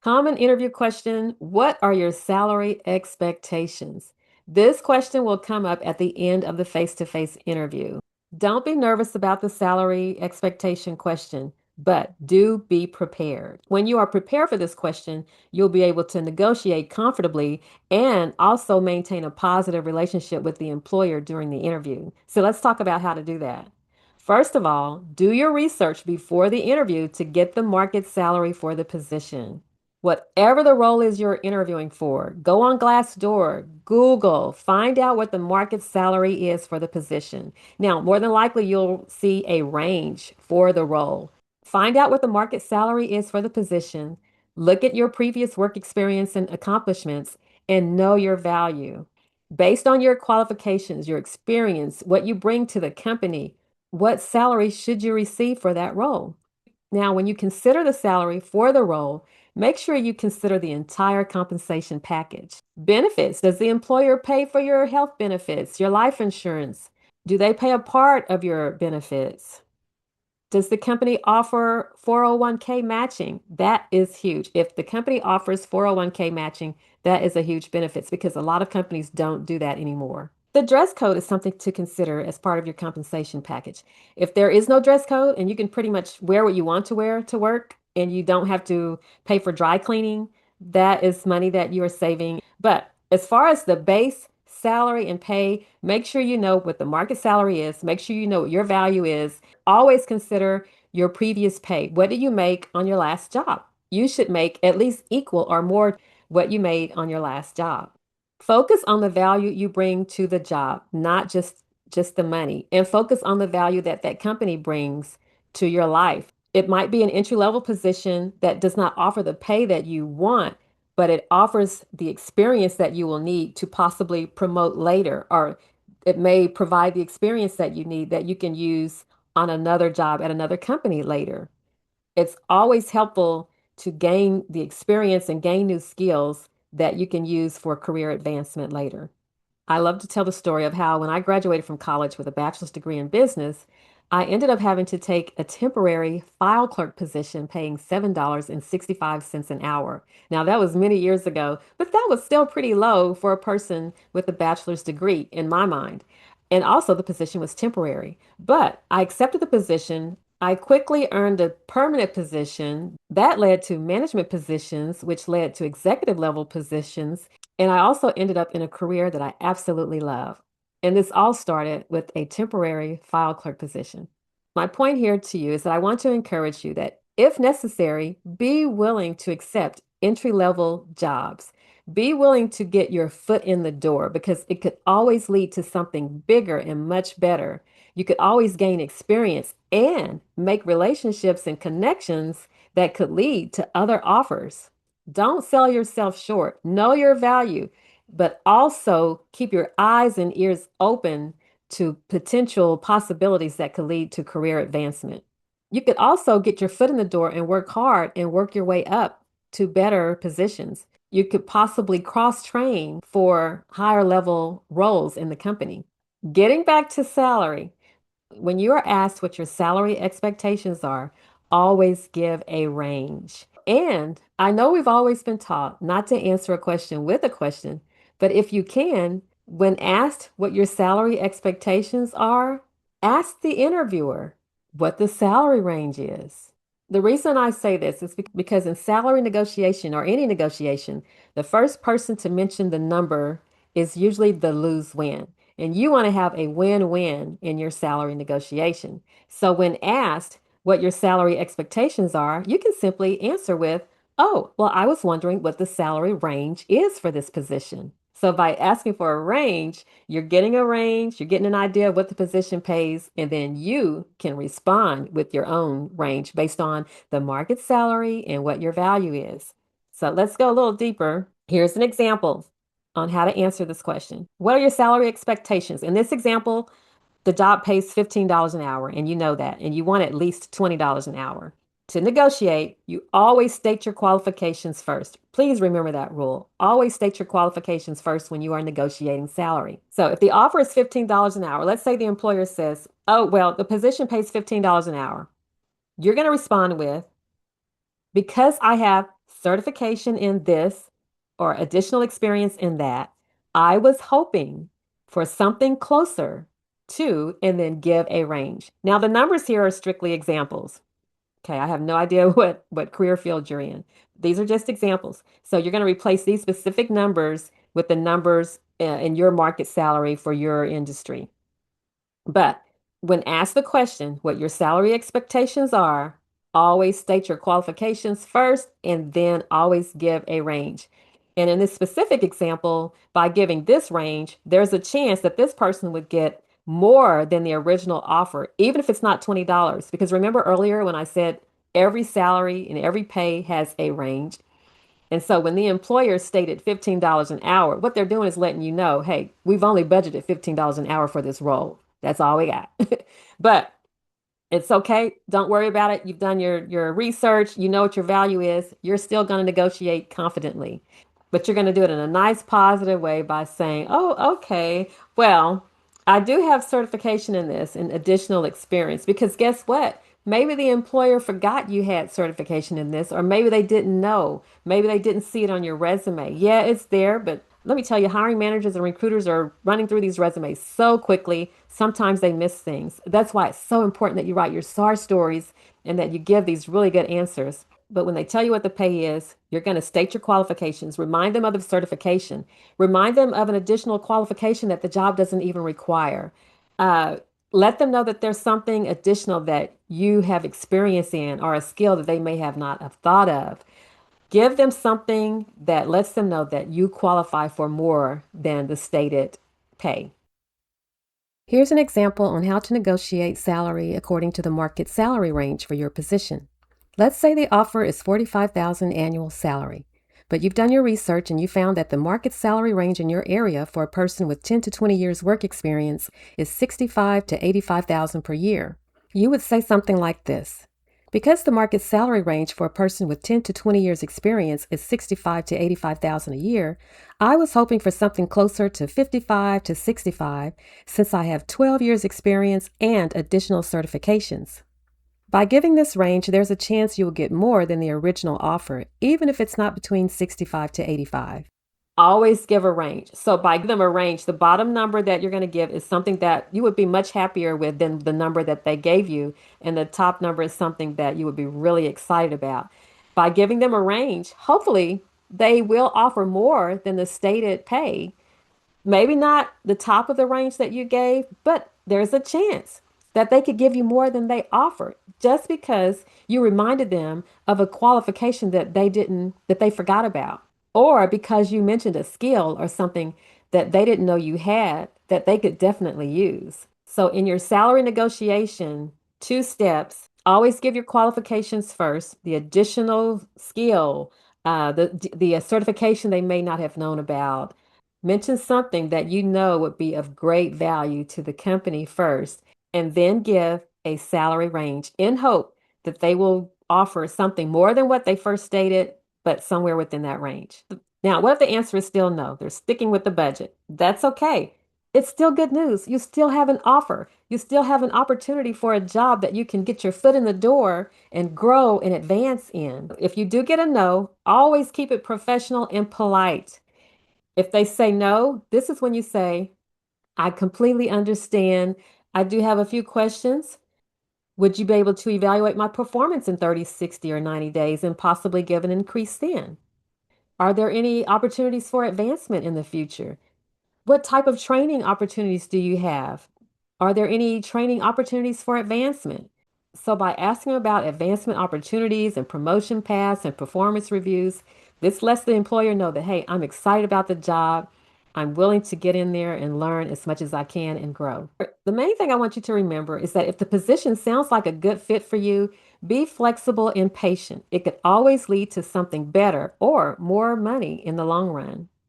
Common interview question: what are your salary expectations? This question will come up at the end of the face to face interview. Don't be nervous about the salary expectation question, but do be prepared. When you are prepared for this question, you'll be able to negotiate comfortably and also maintain a positive relationship with the employer during the interview. So let's talk about how to do that. First of all, do your research before the interview to get the market salary for the position. Whatever the role is you're interviewing for, go on Glassdoor, Google, find out what the market salary is for the position. Now, more than likely, you'll see a range for the role. Find out what the market salary is for the position. Look at your previous work experience and accomplishments and know your value. Based on your qualifications, your experience, what you bring to the company, what salary should you receive for that role? Now, when you consider the salary for the role, make sure you consider the entire compensation package. Benefits: does the employer pay for your health benefits, your life insurance? Do they pay a part of your benefits? Does the company offer 401k matching? That is huge. If the company offers 401k matching, that is a huge benefit because a lot of companies don't do that anymore. The dress code is something to consider as part of your compensation package. If there is no dress code and you can pretty much wear what you want to wear to work and you don't have to pay for dry cleaning, that is money that you are saving. But as far as the base salary and pay, make sure you know what the market salary is. Make sure you know what your value is. Always consider your previous pay. What did you make on your last job? You should make at least equal or more what you made on your last job. Focus on the value you bring to the job, not just the money, and focus on the value that that company brings to your life. It might be an entry level position that does not offer the pay that you want, but it offers the experience that you will need to possibly promote later, or it may provide the experience that you need that you can use on another job at another company later. It's always helpful to gain the experience and gain new skills that you can use for career advancement later. I love to tell the story of how when I graduated from college with a bachelor's degree in business, I ended up having to take a temporary file clerk position paying $7.65 an hour. Now, that was many years ago, but that was still pretty low for a person with a bachelor's degree in my mind. And also, the position was temporary. But I accepted the position. I quickly earned a permanent position. That led to management positions, which led to executive level positions. And I also ended up in a career that I absolutely love. And this all started with a temporary file clerk position. My point here to you is that I want to encourage you that if necessary, be willing to accept entry level jobs. Be willing to get your foot in the door because it could always lead to something bigger and much better. You could always gain experience and make relationships and connections that could lead to other offers. Don't sell yourself short. Know your value, but also keep your eyes and ears open to potential possibilities that could lead to career advancement. You could also get your foot in the door and work hard and work your way up to better positions. You could possibly cross train for higher level roles in the company. Getting back to salary, when you are asked what your salary expectations are, always give a range. And I know we've always been taught not to answer a question with a question, but if you can, when asked what your salary expectations are, ask the interviewer what the salary range is. The reason I say this is because in salary negotiation or any negotiation, the first person to mention the number is usually the lose win. And you want to have a win-win in your salary negotiation. So when asked what your salary expectations are, you can simply answer with, oh, well, I was wondering what the salary range is for this position. So by asking for a range, you're getting a range, you're getting an idea of what the position pays, and then you can respond with your own range based on the market salary and what your value is. So let's go a little deeper. Here's an example on how to answer this question. What are your salary expectations? In this example, the job pays $15 an hour, and you know that, and you want at least $20 an hour. To negotiate, you always state your qualifications first. Please remember that rule. Always state your qualifications first when you are negotiating salary. So if the offer is $15 an hour, let's say the employer says, oh, well, the position pays $15 an hour. You're going to respond with, because I have certification in this or additional experience in that. I was hoping for something closer to, and then give a range. Now, the numbers here are strictly examples. Okay, I have no idea what career field you're in. These are just examples. So you're going to replace these specific numbers with the numbers in your market salary for your industry. But when asked the question what your salary expectations are, always state your qualifications first and then always give a range. And in this specific example, by giving this range, there's a chance that this person would get more than the original offer, even if it's not $20. Because remember earlier when I said every salary and every pay has a range? And so when the employer stated $15 an hour, what they're doing is letting you know, hey, we've only budgeted $15 an hour for this role. That's all we got. But it's okay. Don't worry about it. You've done your research. You know what your value is. You're still going to negotiate confidently, but you're going to do it in a nice, positive way by saying, "Oh, okay. Well, I do have certification in this and additional experience because guess what? Maybe the employer forgot you had certification in this, or maybe they didn't know. Maybe they didn't see it on your resume. Yeah, it's there, but let me tell you, hiring managers and recruiters are running through these resumes so quickly. Sometimes they miss things. That's why it's so important that you write your SAR stories and that you give these really good answers. But when they tell you what the pay is, you're going to state your qualifications, remind them of the certification, remind them of an additional qualification that the job doesn't even require. Uh, Let them know that there's something additional that you have experience in or a skill that they may have not have thought of. Give them something that lets them know that you qualify for more than the stated pay. Here's an example on how to negotiate salary according to the market salary range for your position. Let's say the offer is $45,000 annual salary, but you've done your research and you found that the market salary range in your area for a person with 10 to 20 years work experience is $65,000 to $85,000 per year. You would say something like this: because the market salary range for a person with 10 to 20 years experience is 65 to 85,000 a year, I was hoping for something closer to 55 to 65 since I have 12 years experience and additional certifications. By giving this range, there's a chance you will get more than the original offer, even if it's not between 65 to 85. Always give a range. So by giving them a range, the bottom number that you're going to give is something that you would be much happier with than the number that they gave you. And the top number is something that you would be really excited about. By giving them a range, hopefully they will offer more than the stated pay. Maybe not the top of the range that you gave, but there's a chance that they could give you more than they offered just because you reminded them of a qualification that they forgot about, or because you mentioned a skill or something that they didn't know you had that they could definitely use. So in your salary negotiation, two steps: always give your qualifications first, the additional skill, the certification they may not have known about. Mention something that you know would be of great value to the company first, and then give a salary range in hope that they will offer something more than what they first stated, but somewhere within that range. Now, what if the answer is still no? They're sticking with the budget. That's okay. It's still good news. You still have an offer. You still have an opportunity for a job that you can get your foot in the door and grow and advance in. If you do get a no, always keep it professional and polite. If they say no, this is when you say, I completely understand. I do have a few questions. Would you be able to evaluate my performance in 30, 60, or 90 days and possibly give an increase then? Are there any opportunities for advancement in the future? What type of training opportunities do you have? Are there any training opportunities for advancement? So, by asking about advancement opportunities and promotion paths and performance reviews, this lets the employer know that, hey, I'm excited about the job. I'm willing to get in there and learn as much as I can and grow. The main thing I want you to remember is that if the position sounds like a good fit for you, be flexible and patient. It could always lead to something better or more money in the long run.